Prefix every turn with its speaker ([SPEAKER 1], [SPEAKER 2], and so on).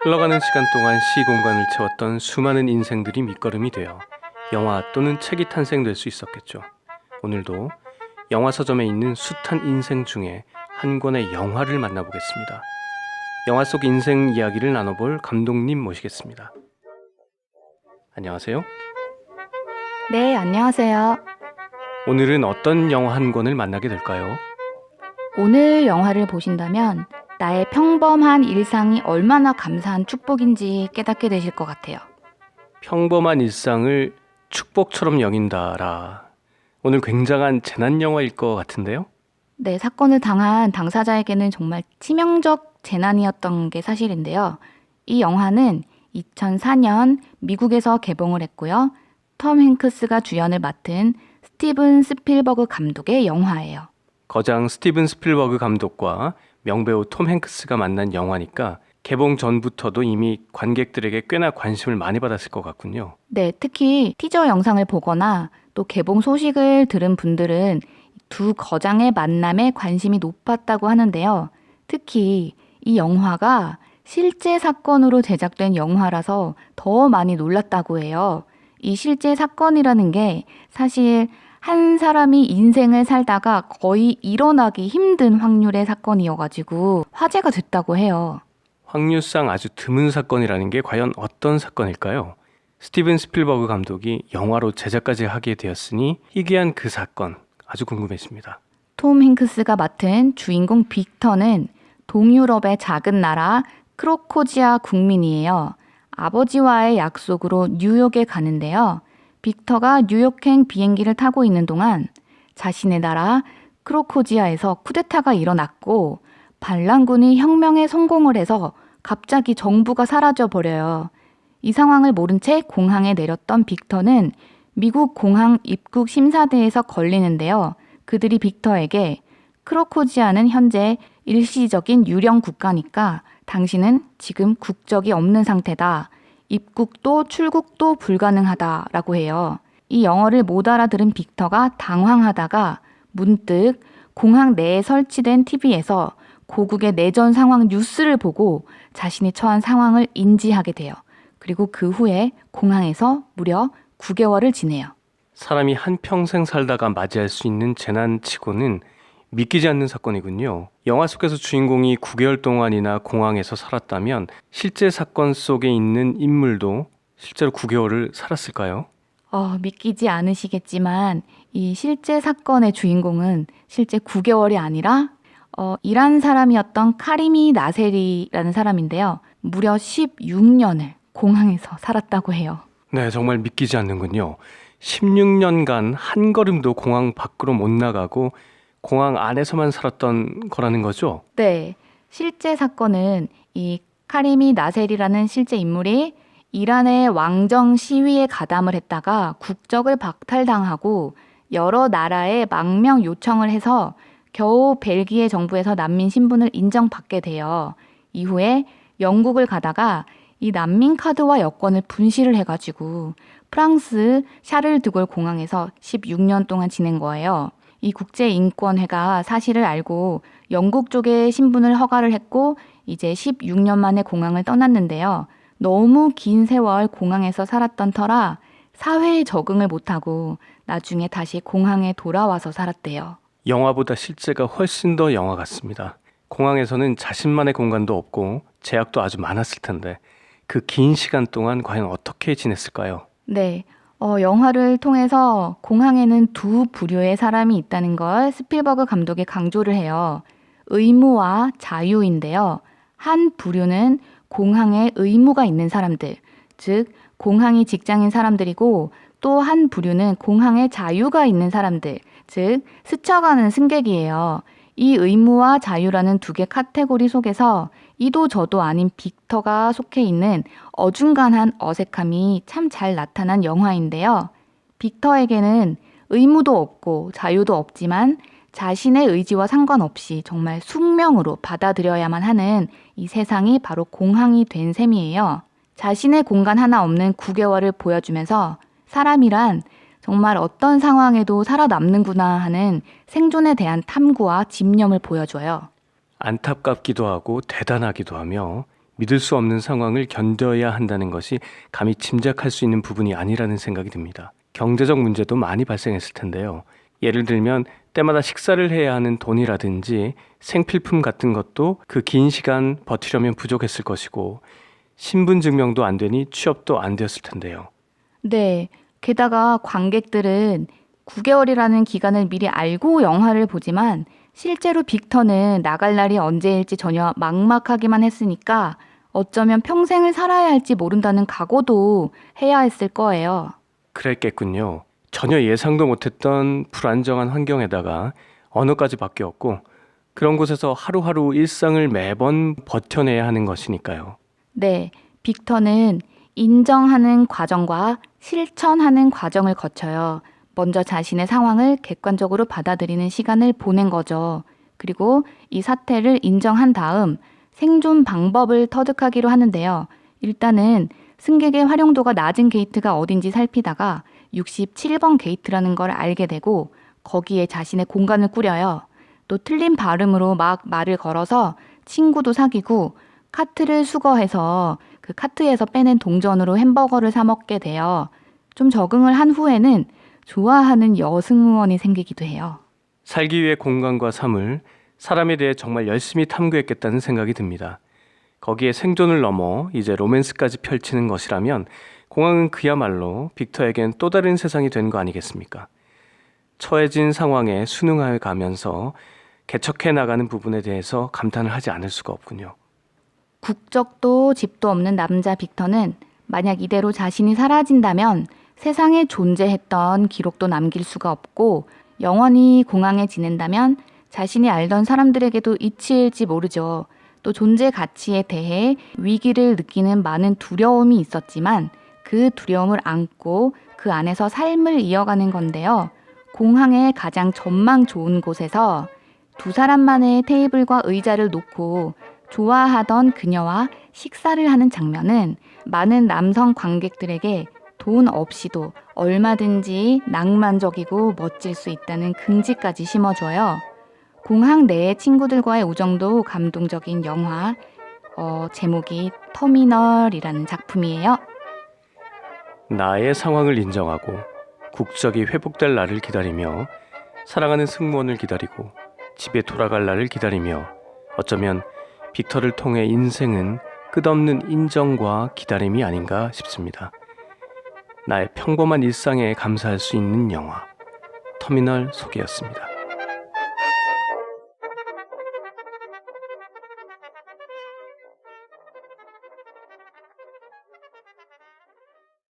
[SPEAKER 1] 흘러가는 시간 동안 시공간을 채웠던 수많은 인생들이 밑거름이 되어 영화 또는 책이 탄생될 수 있었겠죠. 오늘도 영화 서점에 있는 숱한 인생 중에 한 권의 영화를 만나보겠습니다. 영화 속 인생 이야기를 나눠볼 감독님 모시겠습니다. 안녕하세요.
[SPEAKER 2] 네, 안녕하세요.
[SPEAKER 1] 오늘은 어떤 영화 한 권을 만나게 될까요?
[SPEAKER 2] 오늘 영화를 보신다면 나의 평범한 일상이 얼마나 감사한 축복인지 깨닫게 되실 것 같아요.
[SPEAKER 1] 평범한 일상을 축복처럼 여긴다라. 오늘 굉장한 재난 영화일 것 같은데요?
[SPEAKER 2] 네, 사건을 당한 당사자에게는 정말 치명적 재난이었던 게 사실인데요. 이 영화는 2004년 미국에서 개봉을 했고요. 톰 행크스가 주연을 맡은 스티븐 스필버그 감독의 영화예요.
[SPEAKER 1] 거장 스티븐 스필버그 감독과 명배우 톰 행크스가 만난 영화니까 개봉 전부터도 이미 관객들에게 꽤나 관심을 많이 받았을 것 같군요.
[SPEAKER 2] 네, 특히 티저 영상을 보거나 또 개봉 소식을 들은 분들은 두 거장의 만남에 관심이 높았다고 하는데요. 특히 이 영화가 실제 사건으로 제작된 영화라서 더 많이 놀랐다고 해요. 이 실제 사건이라는 게 사실 한 사람이 인생을 살다가 거의 일어나기 힘든 확률의 사건이어가지고 화제가 됐다고 해요.
[SPEAKER 1] 확률상 아주 드문 사건이라는 게 과연 어떤 사건일까요? 스티븐 스필버그 감독이 영화로 제작까지 하게 되었으니 희귀한 그 사건 아주 궁금했습니다.
[SPEAKER 2] 톰 행크스가 맡은 주인공 빅터는 동유럽의 작은 나라 크로코지아 국민이에요. 아버지와의 약속으로 뉴욕에 가는데요. 빅터가 뉴욕행 비행기를 타고 있는 동안 자신의 나라 크로코지아에서 쿠데타가 일어났고 반란군이 혁명에 성공을 해서 갑자기 정부가 사라져 버려요. 이 상황을 모른 채 공항에 내렸던 빅터는 미국 공항 입국 심사대에서 걸리는데요. 그들이 빅터에게 크로코지아는 현재 일시적인 유령 국가니까 당신은 지금 국적이 없는 상태다. 입국도 출국도 불가능하다라고 해요. 이 영어를 못 알아들은 빅터가 당황하다가 문득 공항 내에 설치된 TV에서 고국의 내전 상황 뉴스를 보고 자신이 처한 상황을 인지하게 돼요. 그리고 그 후에 공항에서 무려 9개월을 지내요.
[SPEAKER 1] 사람이 한평생 살다가 맞이할 수 있는 재난치고는 믿기지 않는 사건이군요. 영화 속에서 주인공이 9개월 동안이나 공항에서 살았다면 실제 사건 속에 있는 인물도 실제로 9개월을 살았을까요?
[SPEAKER 2] 믿기지 않으시겠지만 이 실제 사건의 주인공은 실제 9개월이 아니라 이란 사람이었던 카리미 나세리라는 사람인데요. 무려 16년을 공항에서 살았다고 해요.
[SPEAKER 1] 네, 정말 믿기지 않는군요. 16년간 한 걸음도 공항 밖으로 못 나가고 공항 안에서만 살았던 거라는 거죠?
[SPEAKER 2] 네, 실제 사건은 이 카리미 나세리라는 실제 인물이 이란의 왕정 시위에 가담을 했다가 국적을 박탈당하고 여러 나라에 망명 요청을 해서 겨우 벨기에 정부에서 난민 신분을 인정받게 돼요. 이후에 영국을 가다가 이 난민 카드와 여권을 분실을 해가지고 프랑스 샤를드골 공항에서 16년 동안 지낸 거예요. 이 국제인권회가 사실을 알고 영국 쪽에 신분을 허가를 했고 이제 16년 만에 공항을 떠났는데요. 너무 긴 세월 공항에서 살았던 터라 사회에 적응을 못하고 나중에 다시 공항에 돌아와서 살았대요.
[SPEAKER 1] 영화보다 실제가 훨씬 더 영화 같습니다. 공항에서는 자신만의 공간도 없고 제약도 아주 많았을 텐데 그 긴 시간 동안 과연 어떻게 지냈을까요?
[SPEAKER 2] 네, 영화를 통해서 공항에는 두 부류의 사람이 있다는 걸 스필버그 감독이 강조를 해요. 의무와 자유인데요. 한 부류는 공항에 의무가 있는 사람들, 즉 공항이 직장인 사람들이고 또 한 부류는 공항에 자유가 있는 사람들, 즉 스쳐가는 승객이에요. 이 의무와 자유라는 두 개 카테고리 속에서 이도 저도 아닌 빅터가 속해 있는 어중간한 어색함이 참 잘 나타난 영화인데요. 빅터에게는 의무도 없고 자유도 없지만 자신의 의지와 상관없이 정말 숙명으로 받아들여야만 하는 이 세상이 바로 공항이 된 셈이에요. 자신의 공간 하나 없는 9개월을 보여주면서 사람이란 정말 어떤 상황에도 살아남는구나 하는 생존에 대한 탐구와 집념을 보여줘요.
[SPEAKER 1] 안타깝기도 하고 대단하기도 하며 믿을 수 없는 상황을 견뎌야 한다는 것이 감히 짐작할 수 있는 부분이 아니라는 생각이 듭니다. 경제적 문제도 많이 발생했을 텐데요. 예를 들면 때마다 식사를 해야 하는 돈이라든지 생필품 같은 것도 그 긴 시간 버티려면 부족했을 것이고 신분증명도 안 되니 취업도 안 되었을 텐데요.
[SPEAKER 2] 네, 게다가 관객들은 9개월이라는 기간을 미리 알고 영화를 보지만 실제로 빅터는 나갈 날이 언제일지 전혀 막막하기만 했으니까 어쩌면 평생을 살아야 할지 모른다는 각오도 해야 했을 거예요.
[SPEAKER 1] 그랬겠군요. 전혀 예상도 못했던 불안정한 환경에다가 언어까지 바뀌었고 그런 곳에서 하루하루 일상을 매번 버텨내야 하는 것이니까요.
[SPEAKER 2] 네, 빅터는 인정하는 과정과 실천하는 과정을 거쳐요. 먼저 자신의 상황을 객관적으로 받아들이는 시간을 보낸 거죠. 그리고 이 사태를 인정한 다음 생존 방법을 터득하기로 하는데요. 일단은 승객의 활용도가 낮은 게이트가 어딘지 살피다가 67번 게이트라는 걸 알게 되고 거기에 자신의 공간을 꾸려요. 또 틀린 발음으로 막 말을 걸어서 친구도 사귀고 카트를 수거해서 그 카트에서 빼낸 동전으로 햄버거를 사 먹게 돼요. 좀 적응을 한 후에는 좋아하는 여승무원이 생기기도 해요.
[SPEAKER 1] 살기 위해 공간과 삶을 사람에 대해 정말 열심히 탐구했겠다는 생각이 듭니다. 거기에 생존을 넘어 이제 로맨스까지 펼치는 것이라면 공항은 그야말로 빅터에겐 또 다른 세상이 된 거 아니겠습니까? 처해진 상황에 순응하여 가면서 개척해 나가는 부분에 대해서 감탄을 하지 않을 수가 없군요.
[SPEAKER 2] 국적도 집도 없는 남자 빅터는 만약 이대로 자신이 사라진다면 세상에 존재했던 기록도 남길 수가 없고 영원히 공항에 지낸다면 자신이 알던 사람들에게도 잊힐지 모르죠. 또 존재 가치에 대해 위기를 느끼는 많은 두려움이 있었지만 그 두려움을 안고 그 안에서 삶을 이어가는 건데요. 공항의 가장 전망 좋은 곳에서 두 사람만의 테이블과 의자를 놓고 좋아하던 그녀와 식사를 하는 장면은 많은 남성 관객들에게 돈 없이도 얼마든지 낭만적이고 멋질 수 있다는 긍지까지 심어줘요. 공항 내의 친구들과의 우정도 감동적인 영화, 제목이 터미널이라는 작품이에요.
[SPEAKER 1] 나의 상황을 인정하고 국적이 회복될 날을 기다리며 사랑하는 승무원을 기다리고 집에 돌아갈 날을 기다리며 어쩌면 빅터를 통해 인생은 끝없는 인정과 기다림이 아닌가 싶습니다. 나의 평범한 일상에 감사할 수 있는 영화 터미널 소개였습니다.